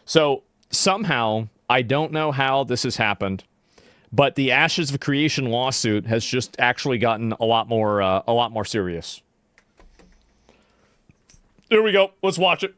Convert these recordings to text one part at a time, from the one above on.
So somehow, I don't know how this has happened, but the Ashes of Creation lawsuit has just actually gotten a lot more serious. Here we go. Let's watch it.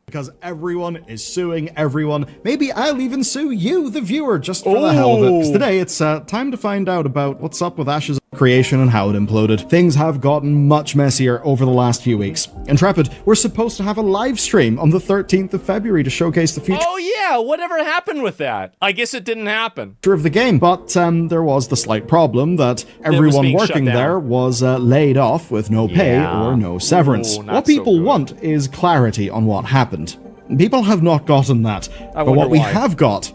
Because everyone is suing everyone. Maybe I'll even sue you, the viewer, just for the hell of it. 'Cause today, it's time to find out about what's up with Ashes of Creation and how it imploded. Things have gotten much messier over the last few weeks. Intrepid, we're supposed to have a live stream on the 13th of February to showcase the future. Oh yeah, whatever happened with that? I guess it didn't happen. Of the game, but there was the slight problem that everyone working there was laid off with no pay or no severance. What people want is clarity on what happened. People have not gotten that, but what we have got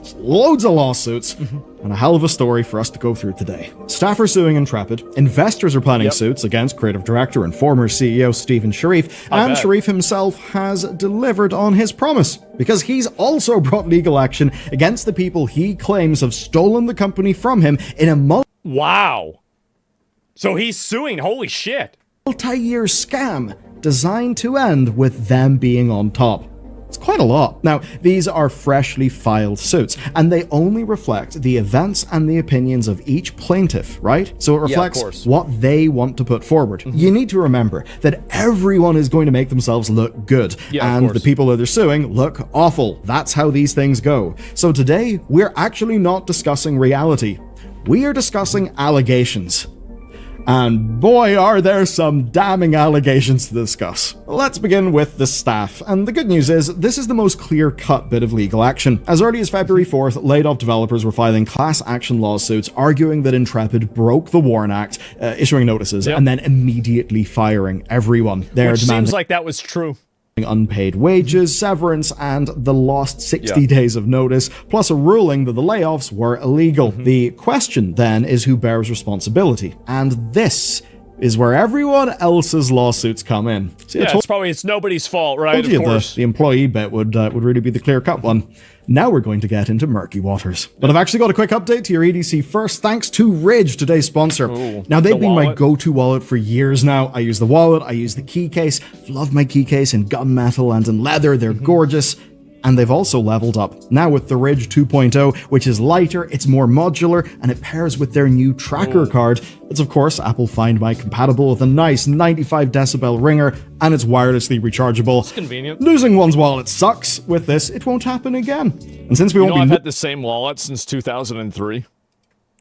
is loads of lawsuits and a hell of a story for us to go through today. Staff are suing Intrepid, investors are planning suits against creative director and former CEO Stephen Sharif, and Sharif himself has delivered on his promise, because he's also brought legal action against the people he claims have stolen the company from him in a Wow. So he's suing, holy shit. multi-year scam designed to end with them being on top. It's quite a lot. Now, these are freshly filed suits, and they only reflect the events and the opinions of each plaintiff, right? So it reflects what they want to put forward. You need to remember that everyone is going to make themselves look good, and the people that they're suing look awful. That's how these things go. So today, we're actually not discussing reality. We are discussing allegations. And boy, are there some damning allegations to discuss. Let's begin with the staff. And the good news is, this is the most clear-cut bit of legal action. As early as February 4th, laid-off developers were filing class action lawsuits arguing that Intrepid broke the WARN Act, issuing notices, and then immediately firing everyone. Which seems like that was true. Unpaid wages, severance, and the lost 60 days of notice, plus a ruling that the layoffs were illegal. The question then is who bears responsibility, and this is where everyone else's lawsuits come in. See, it's nobody's fault, right? Of course. The employee bit would really be the clear-cut one. Now we're going to get into murky waters. But I've actually got a quick update to your EDC first, thanks to Ridge, today's sponsor. Now, they've been my go-to wallet for years now. I use the wallet, I use the key case. Love my key case in gunmetal and in leather. They're gorgeous. And they've also leveled up, now with the Ridge 2.0, which is lighter, it's more modular, and it pairs with their new tracker card. It's of course Apple Find My compatible with a nice 95 decibel ringer, and it's wirelessly rechargeable. It's convenient. Losing one's wallet sucks. With this, it won't happen again. And since we won't be... I've had the same wallet since 2003.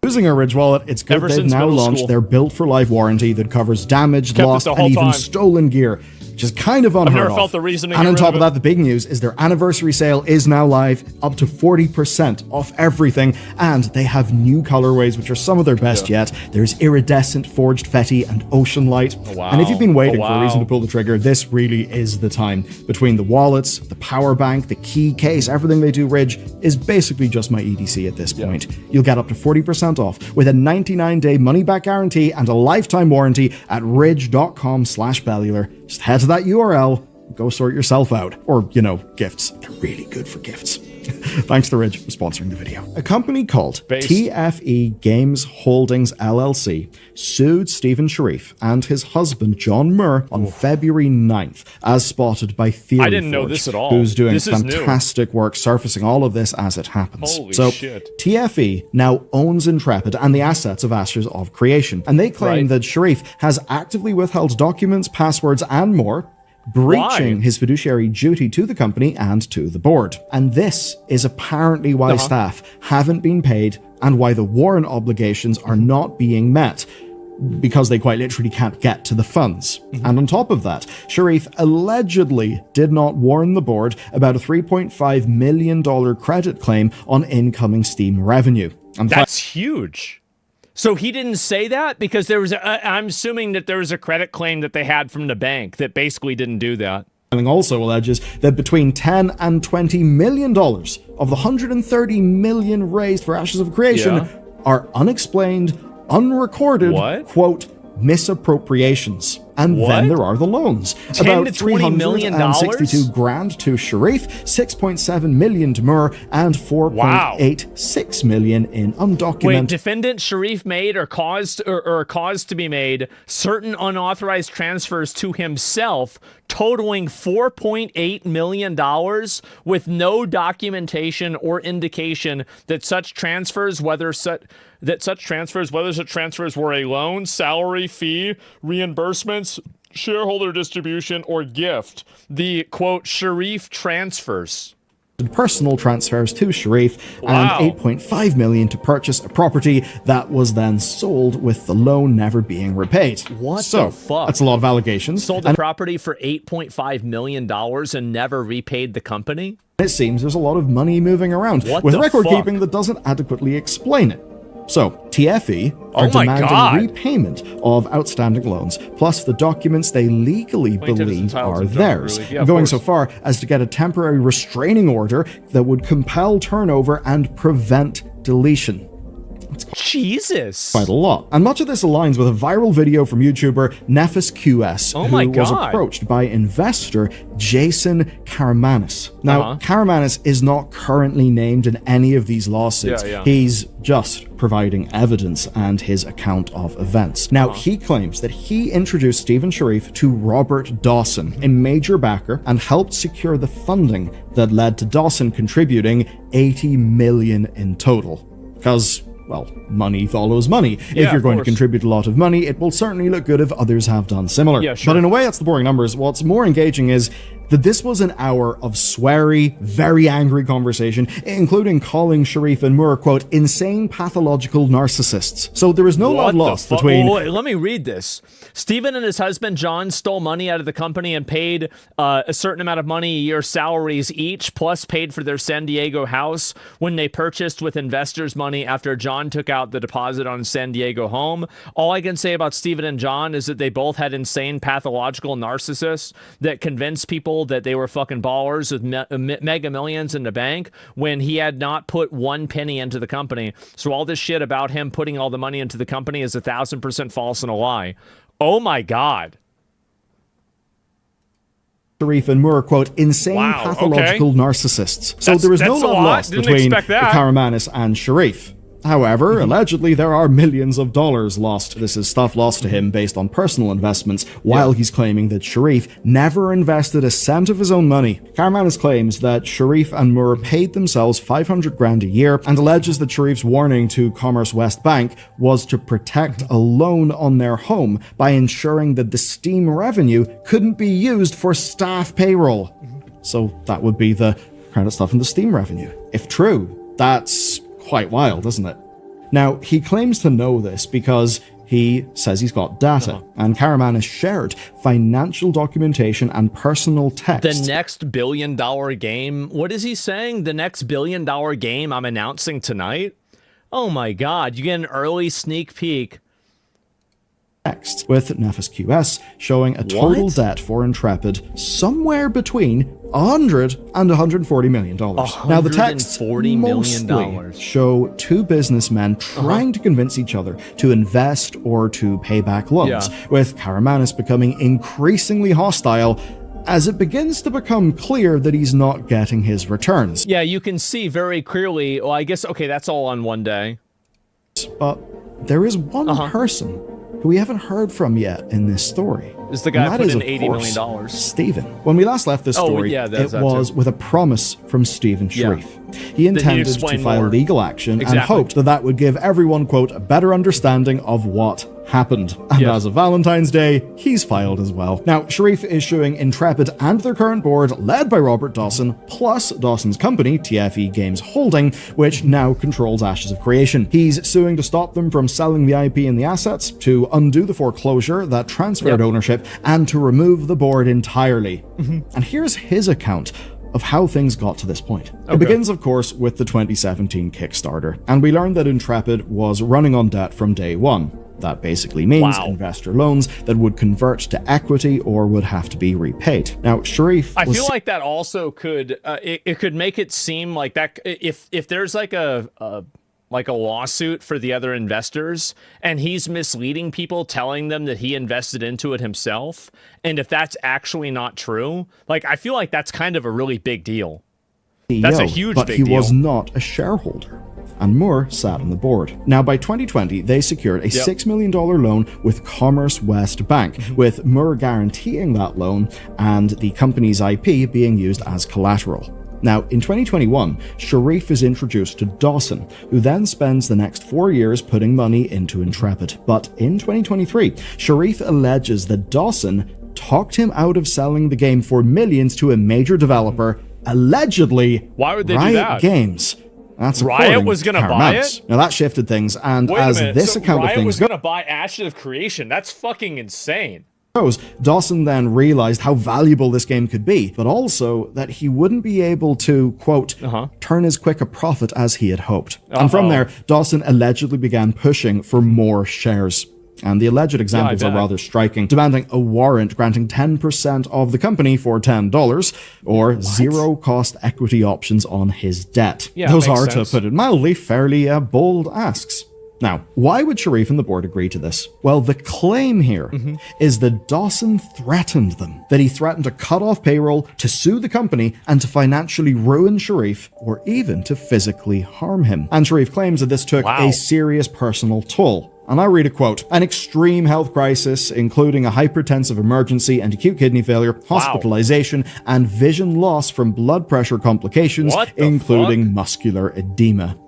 Using a Ridge wallet, it's good they've now launched their built-for-life warranty that covers damage, lost, and even stolen gear, which is kind of unheard of. I've never felt the reasoning. And on top of that, the big news is their anniversary sale is now live, up to 40% off everything, and they have new colorways, which are some of their best yet. There's iridescent forged Fetty and Ocean Light. And if you've been waiting for a reason to pull the trigger, this really is the time. Between the wallets, the power bank, the key case, everything they do Ridge is basically just my EDC at this point. You'll get up to 40% off with a 99-day money-back guarantee and a lifetime warranty at ridge.com/bellular. Just head to that URL, go sort yourself out. Or, you know, gifts. They're really good for gifts. Thanks to Ridge for sponsoring the video. A company called TFE Games Holdings LLC sued Stephen Sharif and his husband John Murr on February 9th, as spotted by Theory I didn't know this at all. Who's doing fantastic work surfacing all of this as it happens. Holy shit. TFE now owns Intrepid and the assets of Ashes of Creation, and they claim that Sharif has actively withheld documents, passwords, and more, breaching his fiduciary duty to the company and to the board. And this is apparently why staff haven't been paid and why the warrant obligations are not being met, because they quite literally can't get to the funds. And on top of that, Sharif allegedly did not warn the board about a $3.5 million credit claim on incoming Steam revenue. And that's huge. So he didn't say that because there was I'm assuming that there was a credit claim that they had from the bank that basically didn't do that. Also alleges that between $10 and $20 million of the $130 million raised for Ashes of Creation are unexplained, unrecorded, quote, misappropriations. And What? then there are the loans. 10 to $20 million? $362,000 to Sharif, 6.7 million to Moore, and 4.86 million in undocumented. Wait, defendant Sharif made or caused to be made certain unauthorized transfers to himself totaling $4.8 million with no documentation or indication that such transfers, whether such transfers were a loan, salary, fee, reimbursements, shareholder distribution, or gift. The, quote, Sharif transfers. Personal transfers to Sharif Wow. and 8.5 million to purchase a property that was then sold with the loan never being repaid. What so, the fuck? That's a lot of allegations. Sold the property for $8.5 million and never repaid the company? It seems there's a lot of money moving around What with the record fuck? keeping that doesn't adequately explain it. So, TFE are Oh my demanding God. repayment of outstanding loans, plus the documents they legally believe are theirs, Yeah, going of so course. far as to get a temporary restraining order that would compel turnover and prevent deletion. Jesus. Quite a lot. And much of this aligns with a viral video from YouTuber cked, Oh my who was God. approached by investor Jason Karamanis. Now, Karamanis is not currently named in any of these lawsuits. Yeah. He's just providing evidence and his account of events. Now, he claims that he introduced Stephen Sharif to Robert Dawson, a major backer, and helped secure the funding that led to Dawson contributing $80 million in total. Because, well, money follows money. Yeah, If you're of going to course. contribute a lot of money, it will certainly look good if others have done similar. Yeah, sure. But in a way, that's the boring numbers. What's more engaging is that this was an hour of sweary, very angry conversation, including calling Sharif and Moore, quote, insane pathological narcissists. So there is no love lost between... Oh, wait, let me read this. Stephen and his husband John stole money out of the company and paid a certain amount of money a year salaries each, plus paid for their San Diego house when they purchased with investors' money after John took out the deposit on his San Diego home. All I can say about Stephen and John is that they both had insane pathological narcissists that convinced people that they were fucking ballers with mega millions in the bank when he had not put one penny into the company. So all this shit about him putting all the money into the company is 1,000% false and a lie. Oh my God. Sharif and Moore, quote, insane Wow, pathological okay. narcissists. So there is no that's a love lot. lost Didn't between expect that. Karamanis and Sharif. However, allegedly, there are millions of dollars lost. This is stuff lost to him based on personal investments, while he's claiming that Sharif never invested a cent of his own money. Karamanis claims that Sharif and Moore paid themselves $500,000 a year and alleges that Sharif's warning to Commerce West Bank was to protect a loan on their home by ensuring that the Steam revenue couldn't be used for staff payroll. So that would be the credit stuff in the Steam revenue. If true, that's quite wild, isn't it? Now, he claims to know this because he says he's got data, and Karamanis shared financial documentation and personal text. The next billion-dollar game? What is he saying? The next billion-dollar game I'm announcing tonight? Oh my God, you get an early sneak peek. Text with cked showing a total What? debt for Intrepid somewhere between $100 and $140 million. Now, the texts $140 million. mostly show two businessmen trying to convince each other to invest or to pay back loans, with Karamanis becoming increasingly hostile as it begins to become clear that he's not getting his returns. Yeah, you can see very clearly. Well, I guess, okay, that's all on one day. But there is one person who we haven't heard from yet in this story. Is the guy And who that put is, in of $80 course, million. Stephen. When we last left this Oh, story, yeah, there's it that was too. with a promise from Stephen Sharif. He you intended to explain file more. legal action Exactly. and hoped that that would give everyone, quote, a better understanding of what happened. And Yes. as of Valentine's Day, he's filed as well. Now, Sharif is suing Intrepid and their current board, led by Robert Dawson, plus Dawson's company, TFE Games Holding, which now controls Ashes of Creation. He's suing to stop them from selling the IP and the assets, to undo the foreclosure that transferred ownership, and to remove the board entirely. And here's his account of how things got to this point. It begins, of course, with the 2017 Kickstarter, and we learned that Intrepid was running on debt from day one. That basically means investor loans that would convert to equity or would have to be repaid. Now, Sharif I feel like that also could it could make it seem like that if there's like a like a lawsuit for the other investors, and he's misleading people, telling them that he invested into it himself. And if that's actually not true, like, I feel like that's kind of a really big deal. That's a huge but big he deal. was not a shareholder, and Moore sat on the board. Now, by 2020, they secured a $6 million loan with Commerce West Bank, with Moore guaranteeing that loan and the company's IP being used as collateral. Now, in 2021, Sharif is introduced to Dawson, who then spends the next 4 years putting money into Intrepid. But in 2023, Sharif alleges that Dawson talked him out of selling the game for millions to a major developer, allegedly Why would they Riot do that? Games. That's Riot was going to buy it? Now that shifted things, and Wait as a minute. this So account Riot of things was going to buy Ashes of Creation. That's fucking insane. goes, Dawson then realized how valuable this game could be, but also that he wouldn't be able to, quote, turn as quick a profit as he had hoped. And from there, Dawson allegedly began pushing for more shares. And the alleged examples are rather striking, demanding a warrant granting 10% of the company for $10, or zero-cost equity options on his debt. Yeah, Those makes are, sense. to put it mildly, fairly bold asks. Now, why would Sharif and the board agree to this? Well, the claim here is that Dawson threatened them, that he threatened to cut off payroll, to sue the company, and to financially ruin Sharif, or even to physically harm him. And Sharif claims that this took a serious personal toll. And I read a quote, an extreme health crisis, including a hypertensive emergency and acute kidney failure, hospitalization, and vision loss from blood pressure complications, including muscular edema.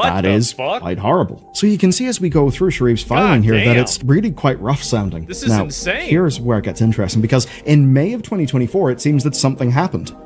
That is quite horrible. So you can see as we go through Sharif's filing here that it's really quite rough sounding. This is insane. Here's where it gets interesting, because in May of 2024, it seems that something happened.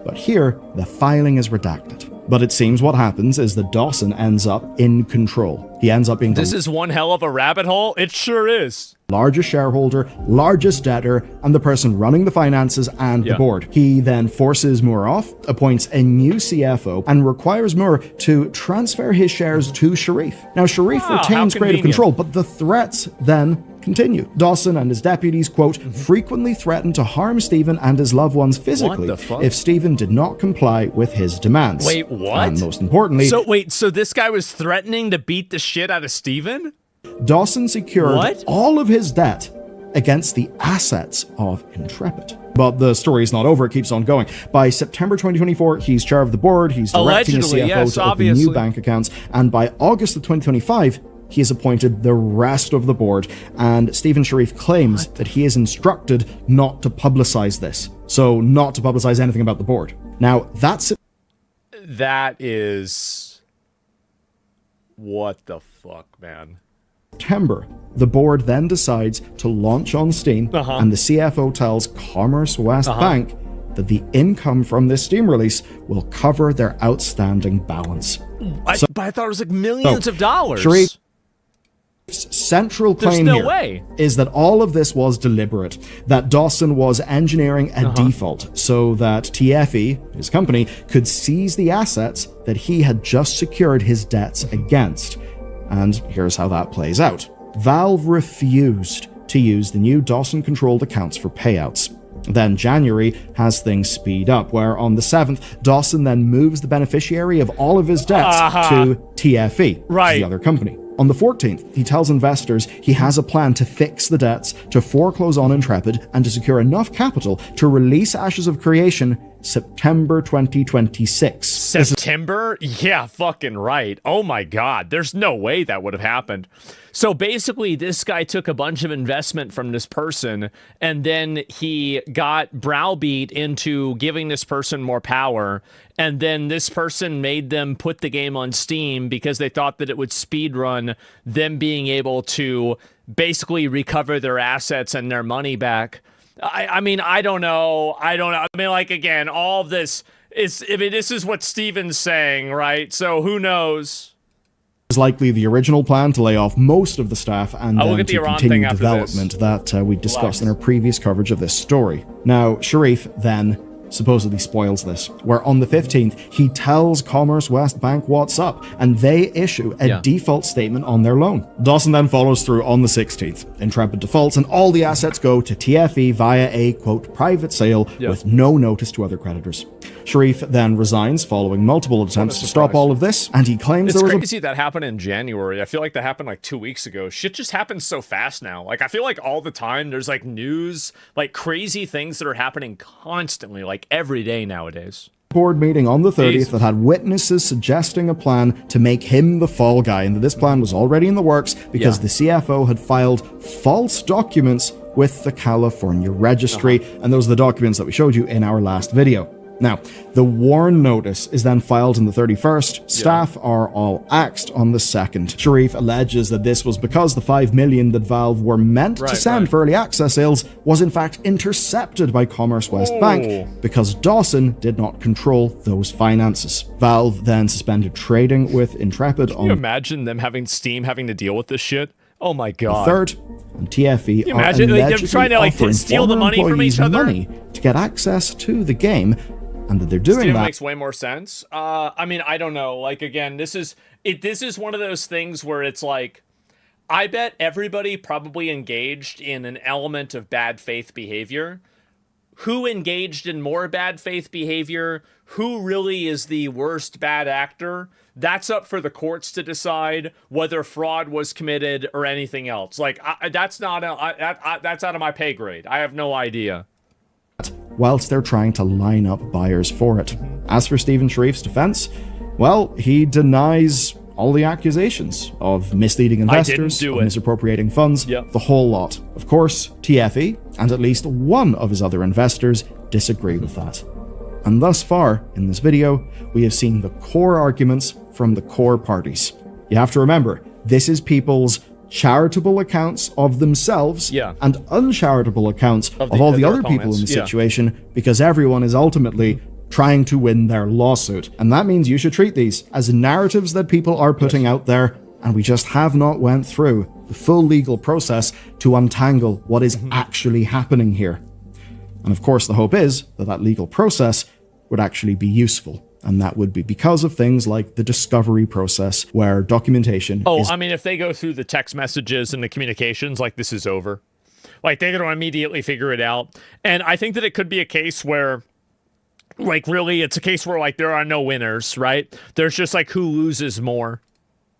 But here, the filing is redacted. But it seems what happens is that Dawson ends up in control. He ends up being This is one hell of a rabbit hole. It sure is. Largest shareholder, largest debtor, and the person running the finances and the board. He then forces Moore off, appoints a new CFO, and requires Moore to transfer his shares to Sharif. Now, Sharif retains creative control, but the threats then continue. Dawson and his deputies, quote, frequently threatened to harm Stephen and his loved ones physically if Stephen did not comply with his demands. Wait, what? And most importantly... So this guy was threatening to beat the shit out of Stephen? Dawson secured all of his debt against the assets of Intrepid. But the story is not over, it keeps on going. By September 2024, he's chair of the board, he's directing his CFO to open new bank accounts, and by August of 2025, he has appointed the rest of the board, and Stephen Sharif claims that he is instructed not to publicize this. So not to publicize anything about the board. Now, that is... What the fuck, man? September, the board then decides to launch on Steam, and the CFO tells Commerce West Bank that the income from this Steam release will cover their outstanding balance. But I thought it was like millions of dollars. Sharif's central claim is that all of this was deliberate, that Dawson was engineering a default so that TFE, his company, could seize the assets that he had just secured his debts against. And here's how that plays out. Valve refused to use the new Dawson-controlled accounts for payouts. Then January has things speed up, where on the 7th, Dawson then moves the beneficiary of all of his debts to TFE, the other company. On the 14th, he tells investors he has a plan to fix the debts, to foreclose on Intrepid, and to secure enough capital to release Ashes of Creation September 2026. September? Yeah, fucking right. Oh my god, there's no way that would have happened. So basically, this guy took a bunch of investment from this person, and then he got browbeat into giving this person more power, and then this person made them put the game on Steam because they thought that it would speedrun them being able to basically recover their assets and their money back. I mean, I don't know. I mean, like, again, all of this is, I mean, this is what Steven's saying, right? So who knows? Is likely the original plan to lay off most of the staff and then to continue development that we discussed in our previous coverage of this story. Now, Sharif then supposedly spoils this, where on the 15th, he tells Commerce West Bank what's up, and they issue a default statement on their loan. Dawson then follows through on the 16th. Intrepid defaults, and all the assets go to TFE via a, quote, private sale with no notice to other creditors. Sharif then resigns following multiple attempts to stop all of this, and he claims there was crazy that happened in January. I feel like that happened like 2 weeks ago. Shit just happens so fast now. Like, I feel like all the time there's like news, like crazy things that are happening constantly, like every day nowadays. Board meeting on the 30th that had witnesses suggesting a plan to make him the fall guy, and that this plan was already in the works because the CFO had filed false documents with the California registry, and those are the documents that we showed you in our last video. Now, the warn notice is then filed on the 31st. Staff are all axed on the 2nd. Sharif alleges that this was because the $5 million that Valve were meant to send for early access sales was in fact intercepted by Commerce West Bank because Dawson did not control those finances. Valve then suspended trading with Intrepid on... Can you imagine them Steam having to deal with this shit? Oh my god. The 3rd, and TFE are imagine they're trying to like offering steal the money from each other money to get access to the game, and that they're doing that makes way more sense. I mean, I don't know. Like, again, this is one of those things where it's like, I bet everybody probably engaged in an element of bad faith behavior. Who engaged in more bad faith behavior? Who really is the worst bad actor? That's up for the courts to decide whether fraud was committed or anything else. Like, that's out of my pay grade. I have no idea. Whilst they're trying to line up buyers for it. As for Stephen Sharif's defense, well, he denies all the accusations of misleading investors, of misappropriating funds, the whole lot. Of course, TFE and at least one of his other investors disagree with that. And thus far, in this video, we have seen the core arguments from the core parties. You have to remember, this is people's charitable accounts of themselves and uncharitable accounts of all the other people in the situation, because everyone is ultimately trying to win their lawsuit. And that means you should treat these as narratives that people are putting out there, and we just have not went through the full legal process to untangle what is actually happening here. And of course, the hope is that that legal process would actually be useful. And that would be because of things like the discovery process, where documentation I mean, if they go through the text messages and the communications, like, this is over. Like, they're going to immediately figure it out. And I think that it could be a case where, like, really, it's a case where, like, there are no winners, right? There's just, like, who loses more.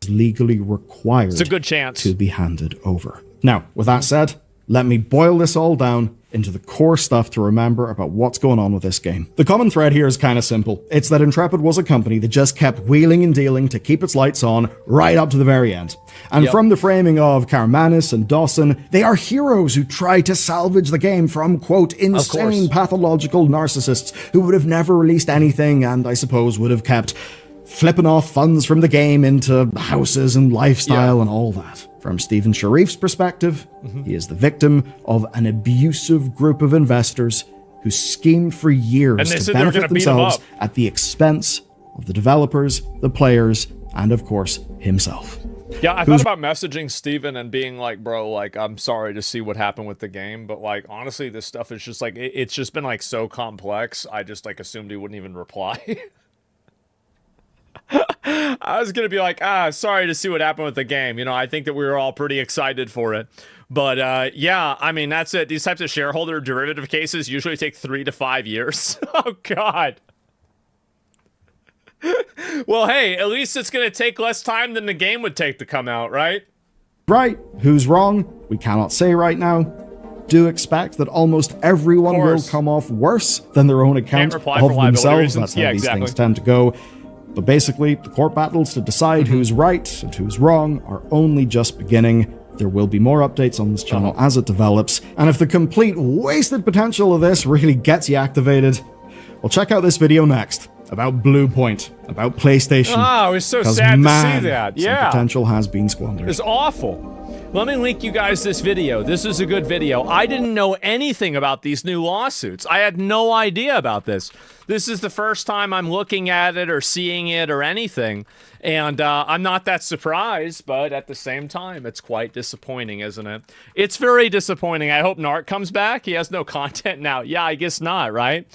Legally required. It's a good chance to be handed over. Now, with that said, let me boil this all down into the core stuff to remember about what's going on with this game. The common thread here is kind of simple. It's that Intrepid was a company that just kept wheeling and dealing to keep its lights on right up to the very end. And from the framing of Karmanis and Dawson, they are heroes who try to salvage the game from, quote, insane pathological narcissists who would have never released anything and I suppose would have kept flipping off funds from the game into houses and lifestyle and all that. From Stephen Sharif's perspective, he is the victim of an abusive group of investors who schemed for years to benefit themselves at the expense of the developers, the players, and of course, himself. Yeah, I thought about messaging Steven and being like, bro, like, I'm sorry to see what happened with the game, but like, honestly, this stuff is just like, it's just been like so complex. I just like assumed he wouldn't even reply. I was going to be like, sorry to see what happened with the game. You know, I think that we were all pretty excited for it. But yeah, I mean, that's it. These types of shareholder derivative cases usually take 3 to 5 years. Oh, God. Well, hey, at least it's going to take less time than the game would take to come out, right? Right. Who's wrong? We cannot say right now. Do expect that almost everyone will come off worse than their own account of themselves. That's how these things tend to go. But basically, the court battles to decide who's right and who's wrong are only just beginning. There will be more updates on this channel as it develops. And if the complete wasted potential of this really gets you activated, well, check out this video next about Blue Point, about PlayStation. Oh, it was so sad to see that. Some potential has been squandered. It's awful. Let me link you guys this video. This is a good video. I didn't know anything about these new lawsuits. I had no idea about this. This is the first time I'm looking at it or seeing it or anything. And I'm not that surprised, but at the same time, it's quite disappointing, isn't it? It's very disappointing. I hope Narc comes back. He has no content now. Yeah, I guess not, right?